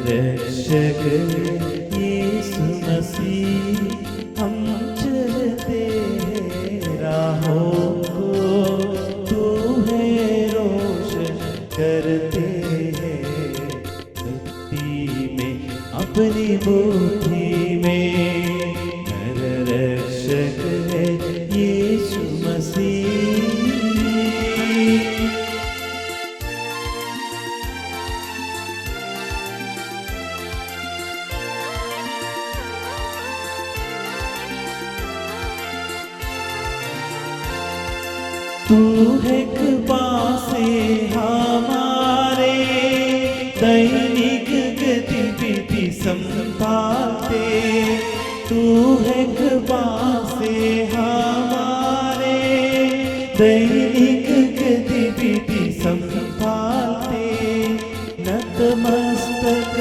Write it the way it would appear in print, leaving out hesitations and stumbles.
रक्षक यीशु मसीह, हम चलते हैं राहों को, तू है रोशन करते हैं भक्ति में अपनी बुद्धि में। रक्षक है यीशु मसीह। तू है कृपा से हमारे दैनिक गतिविधि संभालते, तू है कृपा से हमारे दैनिक गतिविधि संभालते, नतमस्तक